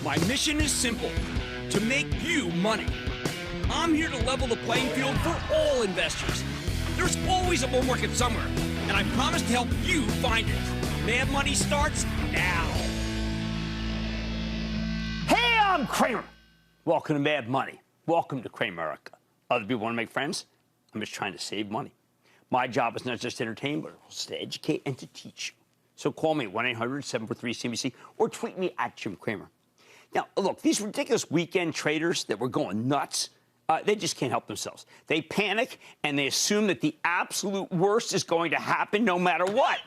My mission is simple, to make you money. I'm here to level the playing field for all investors. There's always a bull market somewhere, and I promise to help you find it. Mad Money starts now. Hey, I'm Cramer. Welcome to Mad Money. Welcome to Cramerica. Other people want to make friends? I'm just trying to save money. My job is not just to entertain, but also to educate and to teach you. So call me 1-800-743-CNBC or tweet me at Jim Cramer. Now, look, these ridiculous weekend traders that were going nuts, they just can't help themselves. They panic and they assume that the absolute worst is going to happen no matter what,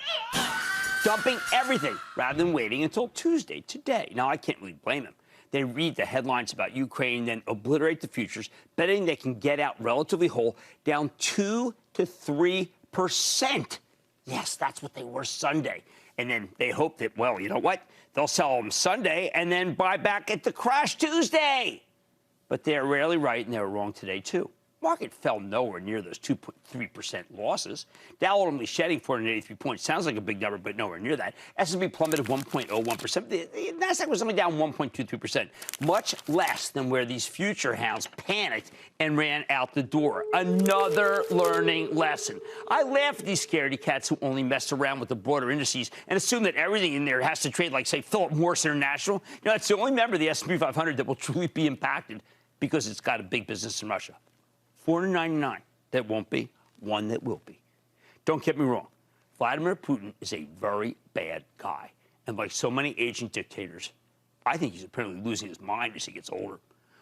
dumping everything rather than waiting until Tuesday, today. Now, I can't really blame them. They read the headlines about Ukraine, then obliterate the futures, betting they can get out relatively whole, down 2 to 3%. Yes, that's what they were Sunday. And then they hope that, well, you know what? They'll sell them Sunday and then buy back at the crash Tuesday. But they're rarely right, and they were wrong today, too. Market fell nowhere near those 2.3% losses. Dow ultimately shedding 483 points. Sounds like a big number, but nowhere near that. S&P plummeted 1.01%. The Nasdaq was only down 1.23%, much less than where these future hounds panicked and ran out the door. Another learning lesson. I laugh at these scaredy cats who only mess around with the broader indices and assume that everything in there has to trade like, say, Philip Morris International. You know, it's the only member of the S&P 500 that will truly be impacted because it's got a big business in Russia. 499 that won't be, one that will be. Don't get me wrong. Vladimir Putin is a very bad guy. And like so many aging dictators, I think he's apparently losing his mind as he gets older.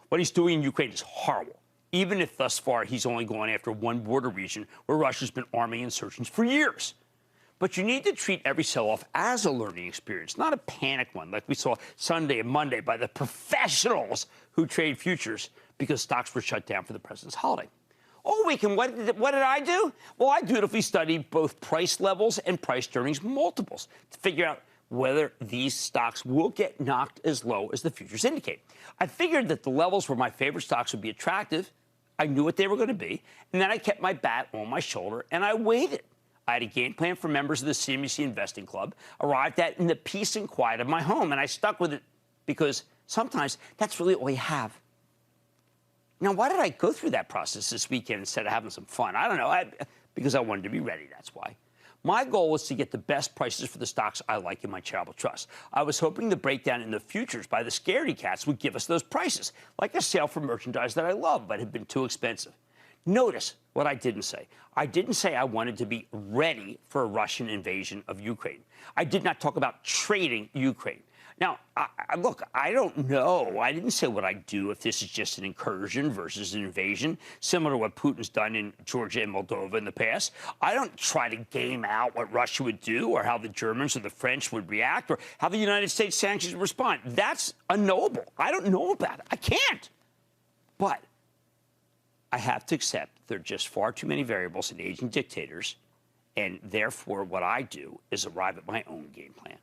What he's doing in Ukraine is horrible, even if thus far he's only gone after one border region where Russia's been arming insurgents for years. But you need to treat every sell-off as a learning experience, not a panic one like we saw Sunday and Monday by the professionals who trade futures because stocks were shut down for the president's holiday. All weekend, what did I do? Well, I dutifully studied both price levels and price earnings multiples to figure out whether these stocks will get knocked as low as the futures indicate. I figured that the levels where my favorite stocks would be attractive, I knew what they were going to be, and then I kept my bat on my shoulder and I waited. I had a game plan for members of the CNBC Investing Club, arrived at in the peace and quiet of my home, and I stuck with it because sometimes that's really all you have. Now, why did I go through that process this weekend instead of having some fun? I don't know. Because I wanted to be ready, that's why. My goal was to get the best prices for the stocks I like in my charitable trust. I was hoping the breakdown in the futures by the scaredy cats would give us those prices, like a sale for merchandise that I love but had been too expensive. Notice what I didn't say. I didn't say I wanted to be ready for a Russian invasion of Ukraine. I did not talk about trading Ukraine. Now, look, I don't know. I didn't say what I'd do if this is just an incursion versus an invasion, similar to what Putin's done in Georgia and Moldova in the past. I don't try to game out what Russia would do or how the Germans or the French would react or how the United States sanctions would respond. That's unknowable. I don't know about it. I can't. But I have to accept there are just far too many variables in aging dictators, and therefore what I do is arrive at my own game plan.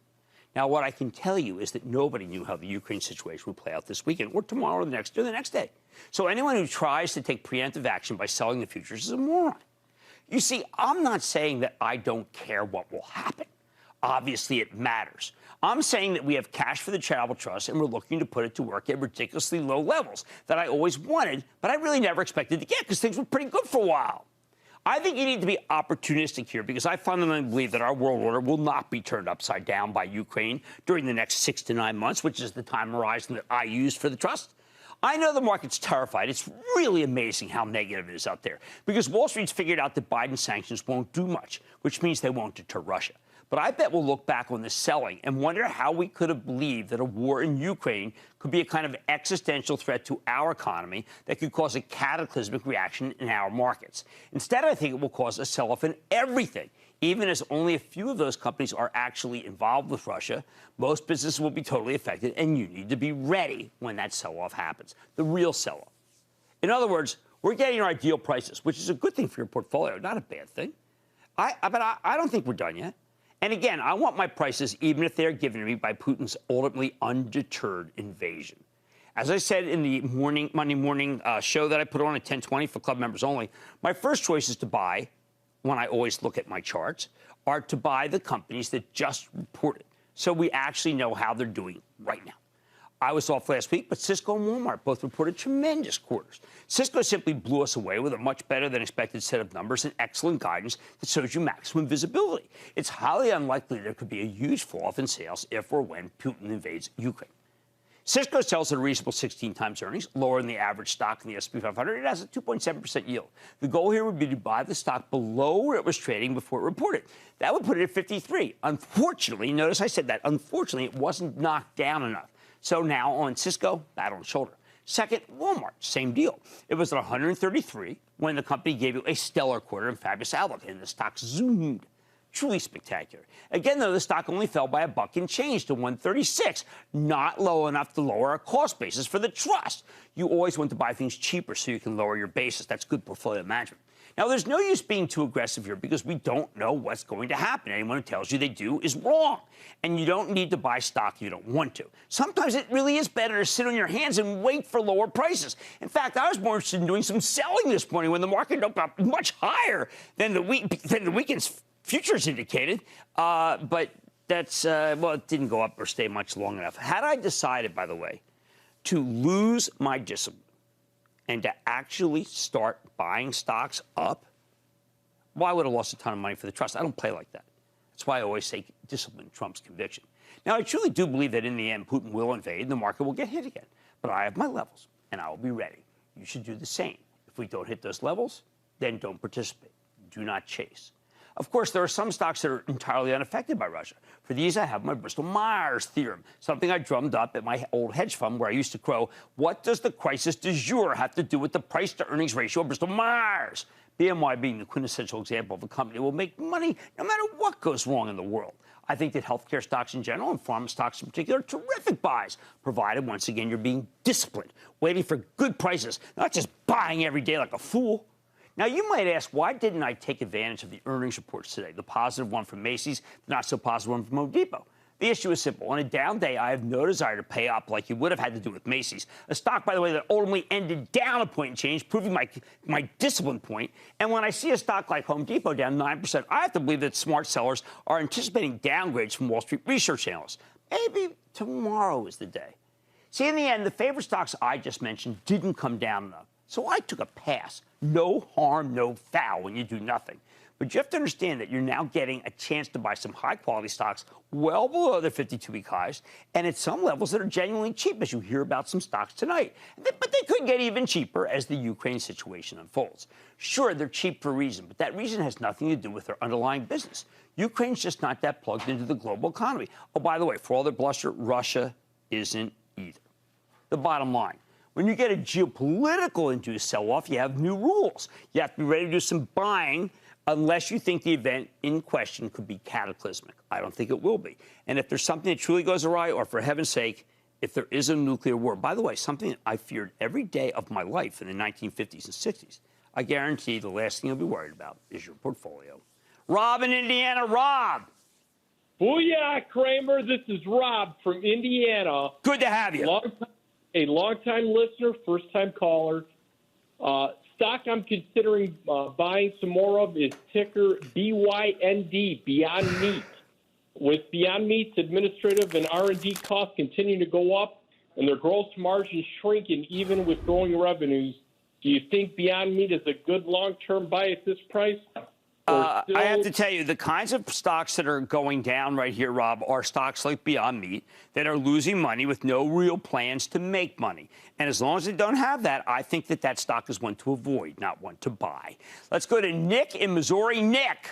Now, what I can tell you is that nobody knew how the Ukraine situation would play out this weekend or tomorrow or the next day. So anyone who tries to take preemptive action by selling the futures is a moron. You see, I'm not saying that I don't care what will happen. Obviously, it matters. I'm saying that we have cash for the charitable trust, and we're looking to put it to work at ridiculously low levels that I always wanted, but I really never expected to get because things were pretty good for a while. I think you need to be opportunistic here because I fundamentally believe that our world order will not be turned upside down by Ukraine during the next 6 to 9 months, which is the time horizon that I use for the trust. I know the market's terrified. It's really amazing how negative it is out there because Wall Street's figured out that Biden sanctions won't do much, which means they won't deter Russia. But I bet we'll look back on this selling and wonder how we could have believed that a war in Ukraine could be a kind of existential threat to our economy that could cause a cataclysmic reaction in our markets. Instead, I think it will cause a sell-off in everything. Even as only a few of those companies are actually involved with Russia, most businesses will be totally affected, and you need to be ready when that sell-off happens, the real sell-off. In other words, we're getting our ideal prices, which is a good thing for your portfolio, not a bad thing. But I don't think we're done yet. And again, I want my prices, even if they're given to me by Putin's ultimately undeterred invasion. As I said in the Monday morning show that I put on at 10:20 for club members only, my first choice is to buy, when I always look at my charts, are to buy the companies that just reported. So we actually know how they're doing right now. I was off last week, but Cisco and Walmart both reported tremendous quarters. Cisco simply blew us away with a much better than expected set of numbers and excellent guidance that shows you maximum visibility. It's highly unlikely there could be a huge fall-off in sales if or when Putin invades Ukraine. Cisco sells at a reasonable 16 times earnings, lower than the average stock in the S&P 500. It has a 2.7% yield. The goal here would be to buy the stock below where it was trading before it reported. That would put it at 53. Unfortunately, notice I said that, unfortunately, it wasn't knocked down enough. So now on Cisco, bat on the shoulder. Second, Walmart, same deal. It was at 133 when the company gave you a stellar quarter and fabulous outlook, and the stock zoomed. Truly spectacular. Again, though, the stock only fell by $1 and change to 136, not low enough to lower our cost basis for the trust. You always want to buy things cheaper so you can lower your basis. That's good portfolio management. Now, there's no use being too aggressive here because we don't know what's going to happen. Anyone who tells you they do is wrong. And you don't need to buy stock you don't want to. Sometimes it really is better to sit on your hands and wait for lower prices. In fact, I was more interested in doing some selling this morning when the market opened up much higher than the weekend's futures indicated, but that's, well, it didn't go up or stay much long enough. Had I decided, by the way, to lose my discipline and to actually start buying stocks up, well, I would have lost a ton of money for the trust. I don't play like that. That's why I always say discipline trumps conviction. Now, I truly do believe that in the end, Putin will invade and the market will get hit again. But I have my levels, and I will be ready. You should do the same. If we don't hit those levels, then don't participate. Do not chase. Of course, there are some stocks that are entirely unaffected by Russia. For these, I have my Bristol-Myers theorem, something I drummed up at my old hedge fund where I used to crow, what does the crisis du jour have to do with the price-to-earnings ratio of Bristol-Myers? BMY being the quintessential example of a company that will make money no matter what goes wrong in the world. I think that healthcare stocks in general and pharma stocks in particular are terrific buys, provided, once again, you're being disciplined, waiting for good prices, not just buying every day like a fool. Now, you might ask, why didn't I take advantage of the earnings reports today? The positive one from Macy's, the not-so-positive one from Home Depot. The issue is simple. On a down day, I have no desire to pay up like you would have had to do with Macy's, a stock, by the way, that ultimately ended down a point and change, proving my discipline point. And when I see a stock like Home Depot down 9%, I have to believe that smart sellers are anticipating downgrades from Wall Street research analysts. Maybe tomorrow is the day. See, in the end, the favorite stocks I just mentioned didn't come down enough. So I took a pass. No harm, no foul when you do nothing. But you have to understand that you're now getting a chance to buy some high-quality stocks well below their 52-week highs and at some levels that are genuinely cheap, as you hear about some stocks tonight. But they could get even cheaper as the Ukraine situation unfolds. Sure, they're cheap for a reason, but that reason has nothing to do with their underlying business. Ukraine's just not that plugged into the global economy. Oh, by the way, for all their bluster, Russia isn't either. The bottom line. When you get a geopolitical-induced sell-off, you have new rules. You have to be ready to do some buying unless you think the event in question could be cataclysmic. I don't think it will be. And if there's something that truly goes awry, or for heaven's sake, if there is a nuclear war, by the way, something that I feared every day of my life in the 1950s and 60s, I guarantee the last thing you'll be worried about is your portfolio. Rob in Indiana. Rob. Booyah, Cramer. This is Rob from Indiana. Good to have you. A long-time listener, first-time caller. Stock I'm considering buying some more of is ticker BYND, Beyond Meat. With Beyond Meat's administrative and R&D costs continuing to go up and their gross margins shrinking even with growing revenues, do you think Beyond Meat is a good long-term buy at this price? I have to tell you, the kinds of stocks that are going down right here, Rob, are stocks like Beyond Meat that are losing money with no real plans to make money. And as long as they don't have that, I think that that stock is one to avoid, not one to buy. Let's go to Nick in Missouri. Nick.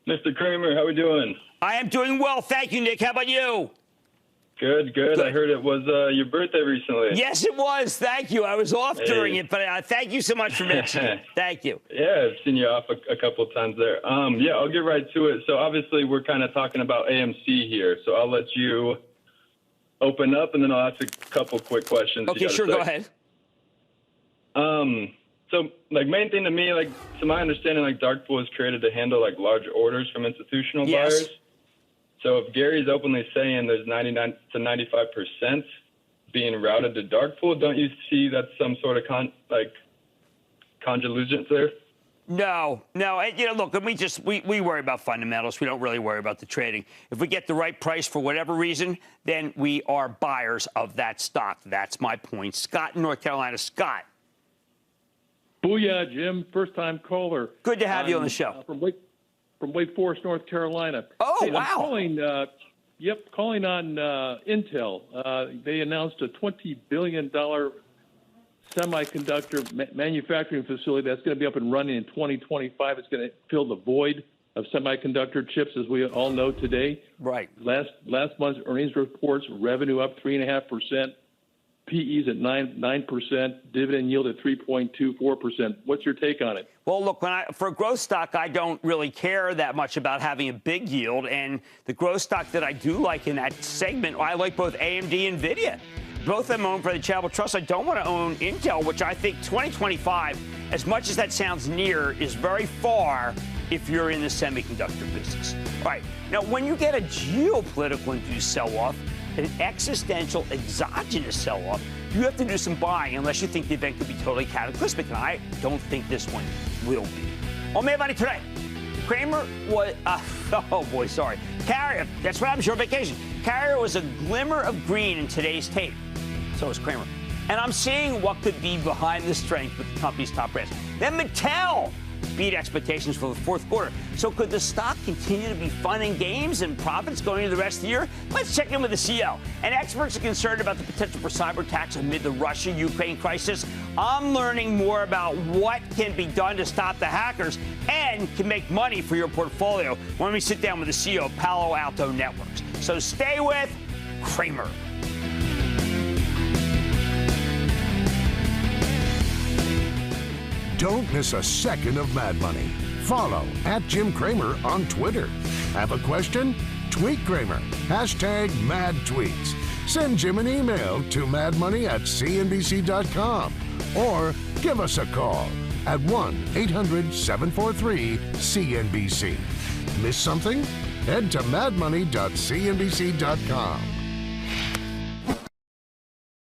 Mr. Cramer, how are we doing? I am doing well. Thank you, Nick. How about you? Good. I heard it was your birthday recently. Yes, it was. Thank you. I was off during it, but thank you so much for mentioning it. Thank you. Yeah, I've seen you off a couple of times there. Yeah, I'll get right to it. So obviously we're kind of talking about AMC here, so I'll let you open up, and then I'll ask a couple quick questions. Okay, sure. Go ahead. So, main thing to me, to my understanding, dark pool is created to handle, large orders from institutional buyers. So if Gary's openly saying there's 99 to 95% being routed to dark pool, don't you see that's some sort of convolution there? No. And, look, we worry about fundamentals. We don't really worry about the trading. If we get the right price for whatever reason, then we are buyers of that stock. That's my point. Scott in North Carolina. Scott. Booyah, Jim. First-time caller. Good to have you on the show. From Wake Forest, North Carolina. Oh, hey, wow. I'm calling on Intel. They announced a $20 billion semiconductor manufacturing facility that's going to be up and running in 2025. It's going to fill the void of semiconductor chips, as we all know today. Right. Last month's earnings reports, revenue up 3.5%, PEs at 9%, dividend yield at 3.24%. What's your take on it? Well, look, for a growth stock, I don't really care that much about having a big yield. And the growth stock that I do like in that segment, I like both AMD and NVIDIA. Both of them owned by the Charitable Trust. I don't want to own Intel, which I think 2025, as much as that sounds near, is very far if you're in the semiconductor business. All right. Now, when you get a geopolitical induced sell-off, an existential exogenous sell-off, you have to do some buying unless you think the event could be totally cataclysmic, and I don't think this one will be. On Mad Money today, Cramer was, Carrier, that's right, I'm sure vacation. Carrier was a glimmer of green in today's tape. So is Cramer. And I'm seeing what could be behind the strength with the company's top brands. Then Mattel beat expectations for the fourth quarter. So could the stock continue to be fun and games and profits going into the rest of the year? Let's check in with the CEO. And experts are concerned about the potential for cyber attacks amid the Russia-Ukraine crisis. I'm learning more about what can be done to stop the hackers and can make money for your portfolio when we sit down with the CEO of Palo Alto Networks. So stay with Cramer. Don't miss a second of Mad Money. Follow @Jim Cramer on Twitter. Have a question? Tweet Cramer. #MadTweets. Send Jim an email to madmoney@cnbc.com or give us a call at 1-800-743-CNBC. Miss something? Head to madmoney.cnbc.com.